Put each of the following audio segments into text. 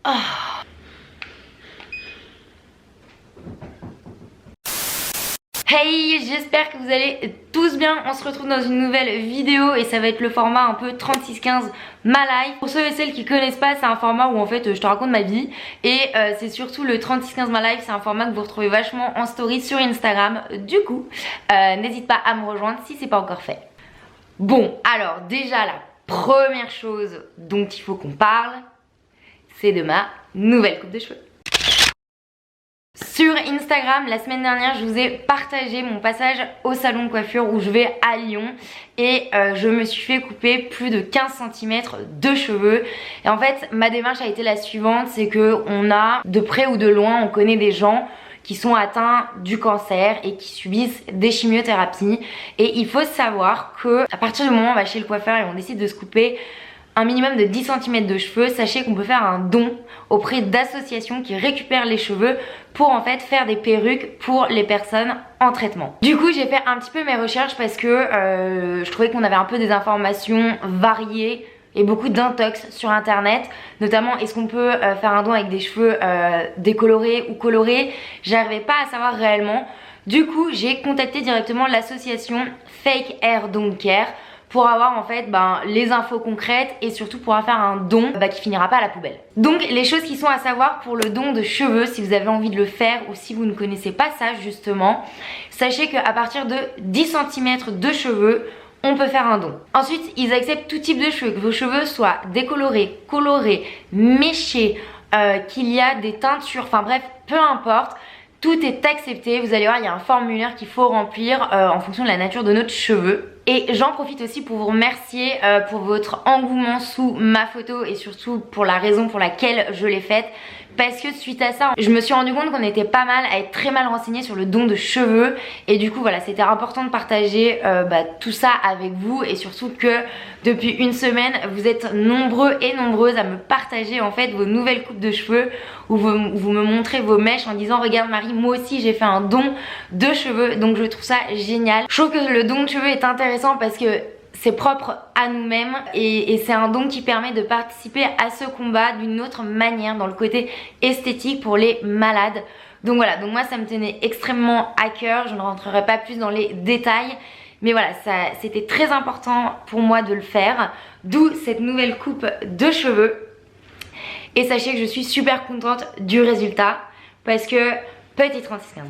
Oh. Hey, j'espère que vous allez tous bien. On se retrouve dans une nouvelle vidéo et ça va être le format un peu 36-15 ma life. Pour ceux et celles qui connaissent pas, c'est un format où en fait je te raconte ma vie et c'est surtout le 36-15 ma life. C'est un format que vous retrouvez vachement en story sur Instagram. Du coup, n'hésite pas à me rejoindre si c'est pas encore fait. Bon, alors déjà la première chose dont il faut qu'on parle, c'est de ma nouvelle coupe de cheveux. Sur Instagram, la semaine dernière, je vous ai partagé mon passage au salon de coiffure où je vais à Lyon et je me suis fait couper plus de 15 cm de cheveux. Et en fait, ma démarche a été la suivante, c'est que on a, de près ou de loin, on connaît des gens qui sont atteints du cancer et qui subissent des chimiothérapies. Et il faut savoir que à partir du moment où on va chez le coiffeur et on décide de se couper un minimum de 10 cm de cheveux, sachez qu'on peut faire un don auprès d'associations qui récupèrent les cheveux pour en fait faire des perruques pour les personnes en traitement. Du coup j'ai fait un petit peu mes recherches parce que je trouvais qu'on avait un peu des informations variées et beaucoup d'intox sur internet, notamment est-ce qu'on peut faire un don avec des cheveux décolorés ou colorés. J'arrivais pas à savoir réellement. Du coup j'ai contacté directement l'association Fake Hair Don't Care pour avoir en fait les infos concrètes et surtout pour faire un don qui finira pas à la poubelle. Donc les choses qui sont à savoir pour le don de cheveux, si vous avez envie de le faire ou si vous ne connaissez pas ça justement, sachez qu'à partir de 10 cm de cheveux, on peut faire un don. Ensuite, ils acceptent tout type de cheveux, que vos cheveux soient décolorés, colorés, méchés, qu'il y a des teintures, enfin bref, peu importe. Tout est accepté, vous allez voir, il y a un formulaire qu'il faut remplir en fonction de la nature de notre cheveu. Et j'en profite aussi pour vous remercier pour votre engouement sous ma photo et surtout pour la raison pour laquelle je l'ai faite. Parce que suite à ça, je me suis rendu compte qu'on était pas mal à être très mal renseignés sur le don de cheveux. Et du coup voilà, c'était important de partager tout ça avec vous. Et surtout que depuis une semaine, vous êtes nombreux et nombreuses à me partager en fait vos nouvelles coupes de cheveux. Où vous me montrez vos mèches en disant regarde Marie, moi aussi j'ai fait un don de cheveux. Donc je trouve ça génial. Je trouve que le don de cheveux est intéressant parce que c'est propre à nous-mêmes et c'est un don qui permet de participer à ce combat d'une autre manière dans le côté esthétique pour les malades. Donc voilà, donc moi ça me tenait extrêmement à cœur, je ne rentrerai pas plus dans les détails. Mais voilà, c'était très important pour moi de le faire, d'où cette nouvelle coupe de cheveux. Et sachez que je suis super contente du résultat parce que petit 36-15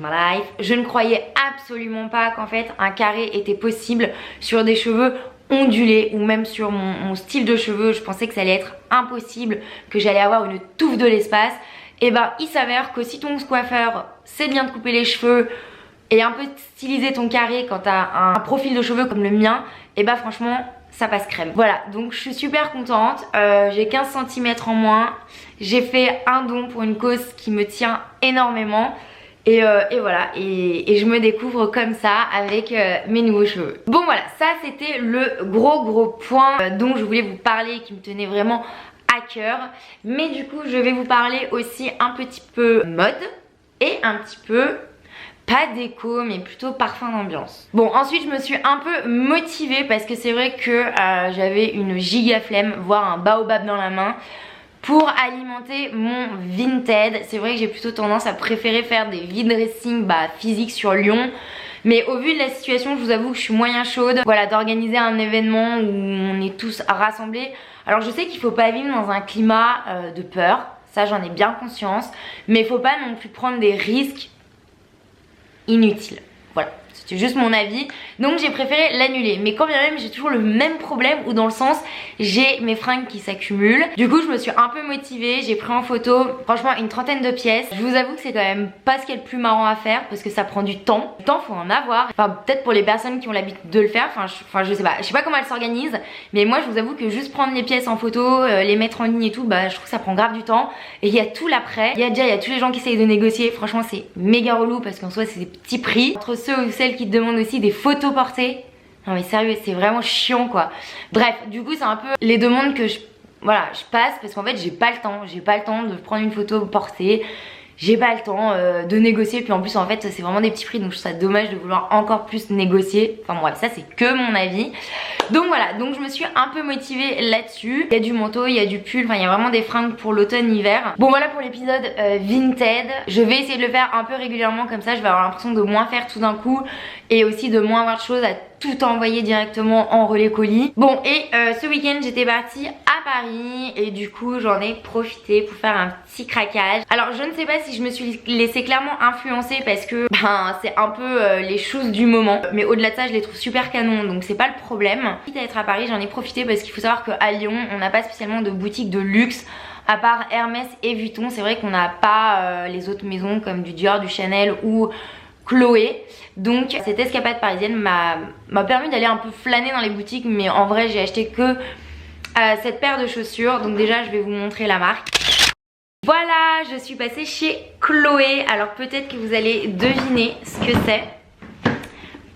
my life, je ne croyais absolument pas qu'en fait un carré était possible sur des cheveux ondulés ou même sur mon style de cheveux. Je pensais que ça allait être impossible, que j'allais avoir une touffe de l'espace. Et il s'avère que si ton coiffeur sait bien de couper les cheveux et un peu styliser ton carré quand t'as un profil de cheveux comme le mien, franchement ça passe crème. Voilà, donc je suis super contente, j'ai 15 cm en moins, j'ai fait un don pour une cause qui me tient énormément. Et voilà, et je me découvre comme ça avec mes nouveaux cheveux. Bon voilà, ça c'était le gros point dont je voulais vous parler, qui me tenait vraiment à cœur. Mais du coup je vais vous parler aussi un petit peu mode et un petit peu pas déco mais plutôt parfum d'ambiance. Bon ensuite je me suis un peu motivée parce que c'est vrai que j'avais une giga flemme, voire un baobab dans la main pour alimenter mon Vinted. C'est vrai que j'ai plutôt tendance à préférer faire des vide-dressing physiques sur Lyon. Mais au vu de la situation, je vous avoue que je suis moyen chaude. Voilà, d'organiser un événement où on est tous rassemblés. Alors je sais qu'il faut pas vivre dans un climat de peur. Ça j'en ai bien conscience. Mais il faut pas non plus prendre des risques inutiles. Voilà, c'était juste mon avis. Donc j'ai préféré l'annuler. Mais quand bien même j'ai toujours le même problème, où dans le sens j'ai mes fringues qui s'accumulent. Du coup je me suis un peu motivée, j'ai pris en photo franchement une trentaine de pièces. Je vous avoue que c'est quand même pas ce qui est le plus marrant à faire parce que ça prend du temps. Du temps faut en avoir. Enfin peut-être pour les personnes qui ont l'habitude de le faire. Je sais pas comment elles s'organisent. Mais moi je vous avoue que juste prendre les pièces en photo, les mettre en ligne et tout, je trouve que ça prend grave du temps. Et il y a tout l'après. Il y a tous les gens qui essayent de négocier. Franchement c'est méga relou parce qu'en soi c'est des petits prix. Entre ceux ou celles qui te demandent aussi des photos portées. Non mais sérieux, c'est vraiment chiant quoi. Bref, du coup c'est un peu les demandes que je passe parce qu'en fait j'ai pas le temps de prendre une photo portée. j'ai pas le temps de négocier, puis en plus en fait c'est vraiment des petits prix, donc je trouve ça dommage de vouloir encore plus négocier. Enfin bref, ça c'est que mon avis. Donc voilà, donc je me suis un peu motivée là-dessus. Il y a du manteau, il y a du pull, enfin il y a vraiment des fringues pour l'automne-hiver. Bon voilà pour l'épisode Vinted. Je vais essayer de le faire un peu régulièrement, comme ça je vais avoir l'impression de moins faire tout d'un coup et aussi de moins avoir de choses à tout envoyer directement en relais colis. Bon, et ce week-end j'étais partie à Paris et du coup j'en ai profité pour faire un petit craquage. Alors je ne sais pas si je me suis laissée clairement influencer parce que ben, c'est un peu les choses du moment, mais au-delà de ça je les trouve super canon, donc c'est pas le problème. Quitte à être à Paris, j'en ai profité parce qu'il faut savoir qu'à Lyon on n'a pas spécialement de boutique de luxe à part Hermès et Vuitton. C'est vrai qu'on n'a pas les autres maisons comme du Dior, du Chanel ou Chloé. Donc cette escapade parisienne m'a permis d'aller un peu flâner dans les boutiques, mais en vrai j'ai acheté que cette paire de chaussures. Donc déjà je vais vous montrer la marque. Voilà, je suis passée chez Chloé. Alors peut-être que vous allez deviner ce que c'est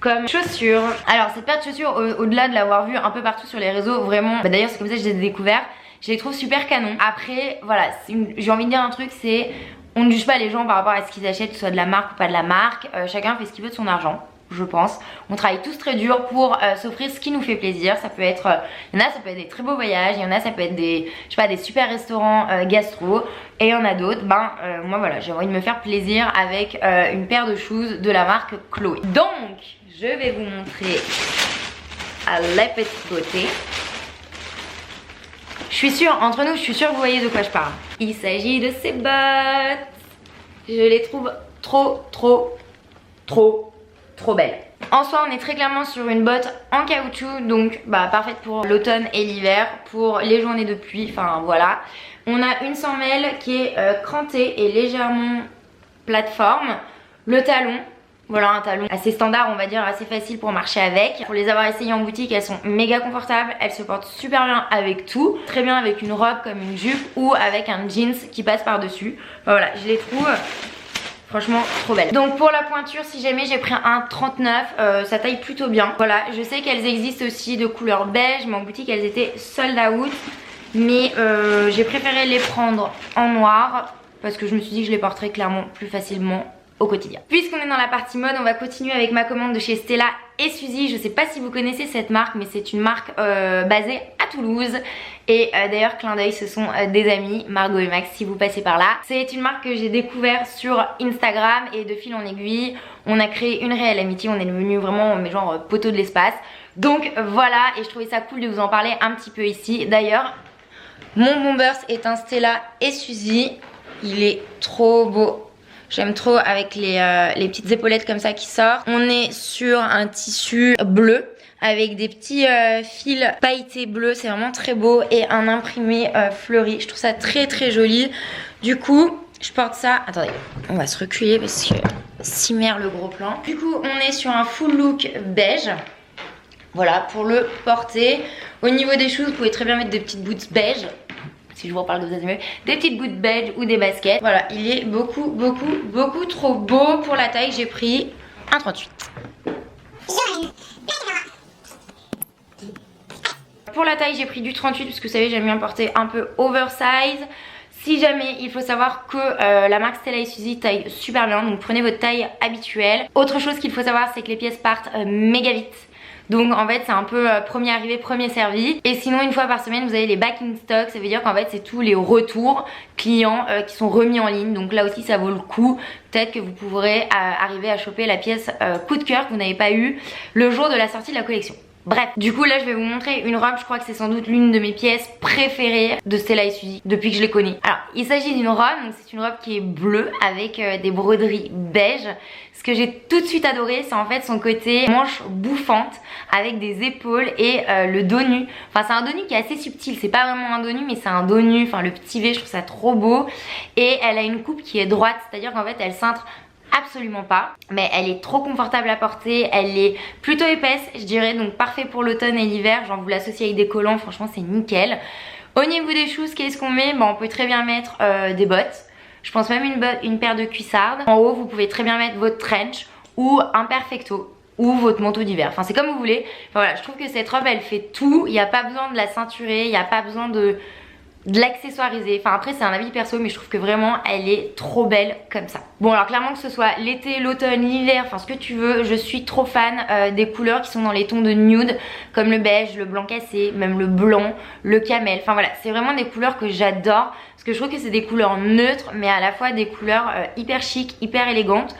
comme chaussures. Alors cette paire de chaussures, au-delà de l'avoir vue un peu partout sur les réseaux, vraiment, bah, d'ailleurs c'est comme ça que je les ai découverts, je les trouve super canon. Après voilà, j'ai envie de dire un truc, c'est on ne juge pas les gens par rapport à ce qu'ils achètent, que ce soit de la marque ou pas de la marque. Chacun fait ce qu'il veut de son argent, je pense. On travaille tous très dur pour s'offrir ce qui nous fait plaisir. Ça peut être, il y en a ça peut être des très beaux voyages, il y en a ça peut être des, je sais pas, des super restaurants gastro, et il y en a d'autres, moi voilà, j'ai envie de me faire plaisir avec une paire de shoes de la marque Chloé. Donc je vais vous montrer à la petite beauté. Je suis sûre, entre nous, je suis sûre que vous voyez de quoi je parle. Il s'agit de ces bottes. Je les trouve trop belles. En soi, on est très clairement sur une botte en caoutchouc, donc parfaite pour l'automne et l'hiver, pour les journées de pluie, enfin voilà. On a une semelle qui est crantée et légèrement plateforme. Le talon. Voilà, un talon assez standard, on va dire, assez facile pour marcher avec. Pour les avoir essayées en boutique, elles sont méga confortables, elles se portent super bien avec tout. Très bien avec une robe comme une jupe ou avec un jeans qui passe par dessus. Enfin, voilà, je les trouve franchement trop belles. Donc pour la pointure, si jamais j'ai pris un 39, ça taille plutôt bien. Voilà, je sais qu'elles existent aussi de couleur beige, mais en boutique elles étaient sold out. Mais j'ai préféré les prendre en noir parce que je me suis dit que je les porterais clairement plus facilement au quotidien. Puisqu'on est dans la partie mode, on va continuer avec ma commande de chez Stella et Suzy. Je sais pas si vous connaissez cette marque, mais c'est une marque basée à Toulouse. Et d'ailleurs, clin d'œil, ce sont des amis, Margot et Max, si vous passez par là. C'est une marque que j'ai découvert sur Instagram et de fil en aiguille, on a créé une réelle amitié. On est devenus vraiment, mais genre poteau de l'espace. Donc voilà, et je trouvais ça cool de vous en parler un petit peu ici. D'ailleurs, mon Bombers est un Stella et Suzy. Il est trop beau. J'aime trop avec les petites épaulettes comme ça qui sortent. On est sur un tissu bleu avec des petits fils pailletés bleus. C'est vraiment très beau. Et un imprimé fleuri. Je trouve ça très joli. Du coup, je porte ça. Attendez, on va se reculer parce que cimer le gros plan. Du coup, on est sur un full look beige. Voilà, pour le porter. Au niveau des shoes, vous pouvez très bien mettre des petites boots beige. Si je vous reparle de vous mieux, des petites boots beige ou des baskets. Voilà, il est beaucoup trop beau. Pour la taille, j'ai pris un 38. Pour la taille, j'ai pris du 38 parce que vous savez, j'aime bien porter un peu oversize. Si jamais, il faut savoir que la marque Stella et Suzy taille super bien, donc prenez votre taille habituelle. Autre chose qu'il faut savoir, c'est que les pièces partent méga vite. Donc en fait c'est un peu premier arrivé, premier servi. Et sinon une fois par semaine vous avez les back in stock. Ça veut dire qu'en fait c'est tous les retours clients qui sont remis en ligne. Donc là aussi ça vaut le coup. Peut-être que vous pourrez arriver à choper la pièce coup de cœur que vous n'avez pas eu le jour de la sortie de la collection. Bref, du coup là je vais vous montrer une robe, je crois que c'est sans doute l'une de mes pièces préférées de Stella et Suzy depuis que je les connais. Alors il s'agit d'une robe, donc c'est une robe qui est bleue avec des broderies beige. Ce que j'ai tout de suite adoré, c'est en fait son côté manche bouffante avec des épaules et le dos nu. Enfin c'est un dos nu qui est assez subtil, c'est pas vraiment un dos nu mais c'est un dos nu, enfin le petit V, je trouve ça trop beau. Et elle a une coupe qui est droite, c'est-à-dire qu'en fait elle cintre absolument pas, mais elle est trop confortable à porter, elle est plutôt épaisse je dirais, donc parfait pour l'automne et l'hiver. Genre vous l'associez avec des collants, franchement c'est nickel. Au niveau des shoes, qu'est-ce qu'on met? On peut très bien mettre des bottes, je pense même une paire de cuissardes. En haut vous pouvez très bien mettre votre trench ou un perfecto ou votre manteau d'hiver, enfin c'est comme vous voulez. Enfin, voilà, je trouve que cette robe elle fait tout, il n'y a pas besoin de la ceinturer, il n'y a pas besoin de de l'accessoiriser. Enfin après c'est un avis perso mais je trouve que vraiment elle est trop belle comme ça. Bon alors clairement que ce soit l'été, l'automne, l'hiver, enfin ce que tu veux, je suis trop fan des couleurs qui sont dans les tons de nude comme le beige, le blanc cassé, même le blanc, le camel. Enfin voilà, c'est vraiment des couleurs que j'adore parce que je trouve que c'est des couleurs neutres mais à la fois des couleurs hyper chic, hyper élégantes.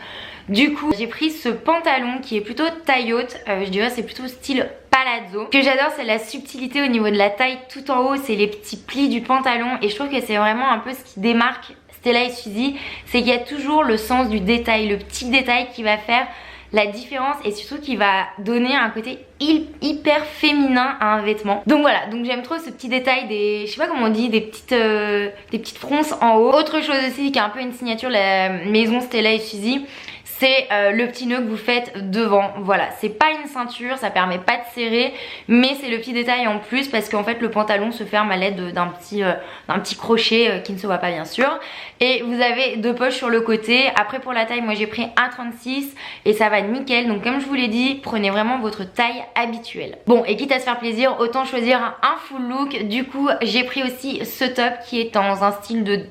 Du coup j'ai pris ce pantalon qui est plutôt taille haute, je dirais c'est plutôt style palazzo. Ce que j'adore c'est la subtilité au niveau de la taille tout en haut, c'est les petits plis du pantalon et je trouve que c'est vraiment un peu ce qui démarque Stella et Suzy, c'est qu'il y a toujours le sens du détail, le petit détail qui va faire la différence et surtout qui va donner un côté hyper féminin à un vêtement. Donc voilà, donc j'aime trop ce petit détail des, je sais pas comment on dit, des petites fronces en haut. Autre chose aussi qui est un peu une signature de la maison Stella et Suzy, c'est le petit nœud que vous faites devant. Voilà, c'est pas une ceinture, ça permet pas de serrer, mais c'est le petit détail en plus parce qu'en fait le pantalon se ferme à l'aide d'un petit crochet qui ne se voit pas bien sûr. Et vous avez 2 poches sur le côté. Après pour la taille, moi j'ai pris 1,36 et ça va nickel. Donc comme je vous l'ai dit, prenez vraiment votre taille habituelle. Bon, et quitte à se faire plaisir, autant choisir un full look. Du coup, j'ai pris aussi ce top qui est dans un style de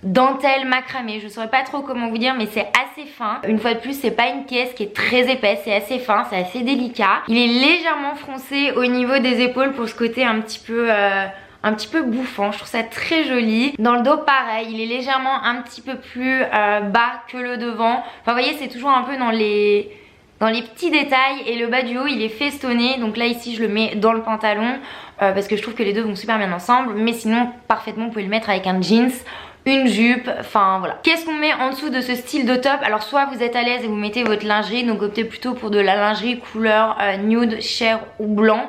dentelle macramé, je saurais pas trop comment vous dire mais c'est assez fin. Une fois de plus c'est pas une pièce qui est très épaisse, c'est assez fin, c'est assez délicat. Il est légèrement froncé au niveau des épaules pour ce côté un petit peu bouffant, je trouve ça très joli. Dans le dos pareil, il est légèrement un petit peu plus bas que le devant. Enfin vous voyez c'est toujours un peu dans les petits détails et le bas du haut il est festonné. Donc là ici je le mets dans le pantalon parce que je trouve que les deux vont super bien ensemble. Mais sinon parfaitement vous pouvez le mettre avec un jeans, une jupe, enfin voilà. Qu'est-ce qu'on met en dessous de ce style de top? Alors soit vous êtes à l'aise et vous mettez votre lingerie, donc optez plutôt pour de la lingerie couleur nude, chair ou blanc.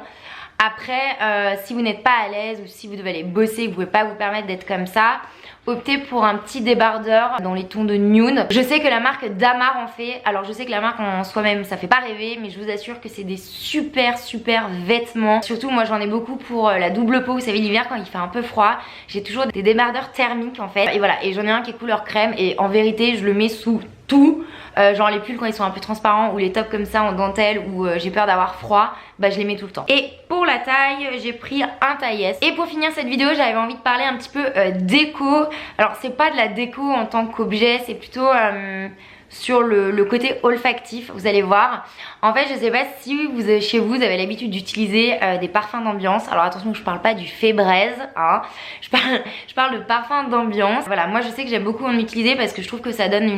Après si vous n'êtes pas à l'aise ou si vous devez aller bosser, vous pouvez pas vous permettre d'être comme ça, optez pour un petit débardeur dans les tons de nude. Je sais que la marque Damar en fait, alors je sais que la marque en soi-même ça fait pas rêver, mais je vous assure que c'est des super vêtements. Surtout moi j'en ai beaucoup pour la double peau, vous savez l'hiver quand il fait un peu froid, j'ai toujours des débardeurs thermiques en fait. Et voilà, et j'en ai un qui est couleur crème et en vérité je le mets sous tout. Genre les pulls quand ils sont un peu transparents ou les tops comme ça en dentelle où j'ai peur d'avoir froid, bah je les mets tout le temps. Et pour la taille j'ai pris un taille S. Et pour finir cette vidéo j'avais envie de parler un petit peu déco. Alors c'est pas de la déco en tant qu'objet, c'est plutôt sur le côté olfactif, vous allez voir. En fait je sais pas si chez vous avez l'habitude d'utiliser des parfums d'ambiance. Alors attention, je parle pas du Febreze hein. Je parle de parfums d'ambiance. Voilà, moi je sais que j'aime beaucoup en utiliser parce que je trouve que ça donne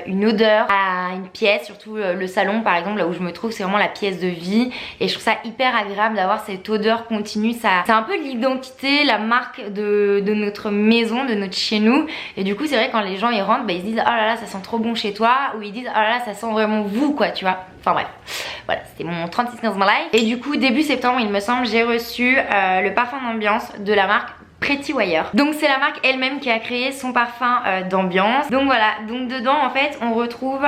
une odeur à une pièce. Surtout le salon par exemple, là où je me trouve, c'est vraiment la pièce de vie. Et je trouve ça hyper agréable d'avoir cette odeur continue. C'est un peu l'identité, la marque de notre maison, de notre chez nous. Et du coup c'est vrai quand les gens y rentrent, bah, ils se disent oh là là ça sent trop bon chez toi, ou ils disent oh là là ça sent vraiment vous quoi, tu vois. Enfin bref, voilà, c'était mon 36 15 my life. Et du coup début septembre il me semble, j'ai reçu le parfum d'ambiance de la marque Pretty Wire. Donc c'est la marque elle-même qui a créé son parfum d'ambiance. Donc voilà, donc dedans en fait on retrouve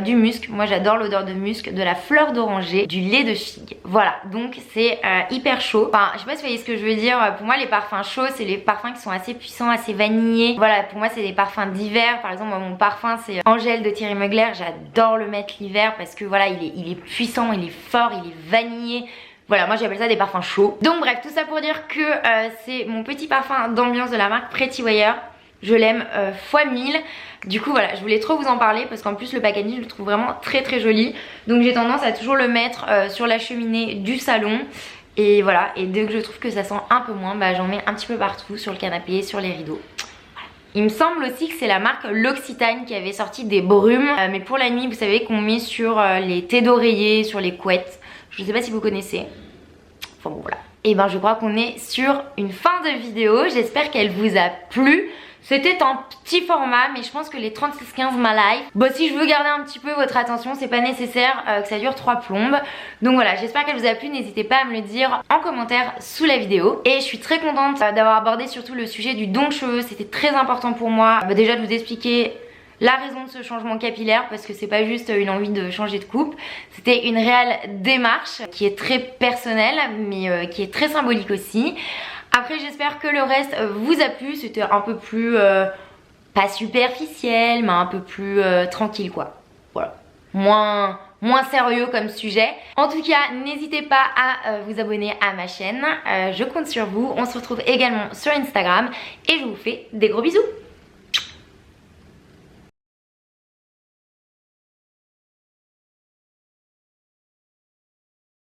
du musc. Moi j'adore l'odeur de musc, de la fleur d'oranger, du lait de figue. Voilà, donc c'est hyper chaud. Enfin je sais pas si vous voyez ce que je veux dire. Pour moi les parfums chauds c'est les parfums qui sont assez puissants, assez vanillés. Voilà, pour moi c'est des parfums d'hiver. Par exemple moi, mon parfum c'est Angèle de Thierry Mugler. J'adore le mettre l'hiver parce que voilà il est puissant, il est fort, il est vanillé. Voilà, moi j'appelle ça des parfums chauds. Donc bref, tout ça pour dire que c'est mon petit parfum d'ambiance de la marque Pretty Wire. Je l'aime fois 1000. Du coup voilà, je voulais trop vous en parler parce qu'en plus le packaging je le trouve vraiment très joli. Donc j'ai tendance à toujours le mettre sur la cheminée du salon. Et voilà, et dès que je trouve que ça sent un peu moins, bah j'en mets un petit peu partout, sur le canapé, sur les rideaux. Il me semble aussi que c'est la marque L'Occitane qui avait sorti des brumes. Mais pour la nuit, vous savez qu'on met sur les thés d'oreiller, sur les couettes. Je sais pas si vous connaissez. Enfin bon voilà. Et ben je crois qu'on est sur une fin de vidéo. J'espère qu'elle vous a plu. C'était en petit format, mais je pense que les 36-15 my life. Bon, si je veux garder un petit peu votre attention, c'est pas nécessaire que ça dure 3 plombes. Donc voilà, j'espère qu'elle vous a plu. N'hésitez pas à me le dire en commentaire sous la vidéo. Et je suis très contente d'avoir abordé surtout le sujet du don de cheveux. C'était très important pour moi. Déjà de vous expliquer la raison de ce changement capillaire, parce que c'est pas juste une envie de changer de coupe, c'était une réelle démarche qui est très personnelle mais qui est très symbolique aussi. Après j'espère que le reste vous a plu, c'était un peu plus pas superficiel mais un peu plus tranquille quoi. Voilà, moins moins sérieux comme sujet. En tout cas, n'hésitez pas à vous abonner à ma chaîne. Je compte sur vous. On se retrouve également sur Instagram et je vous fais des gros bisous.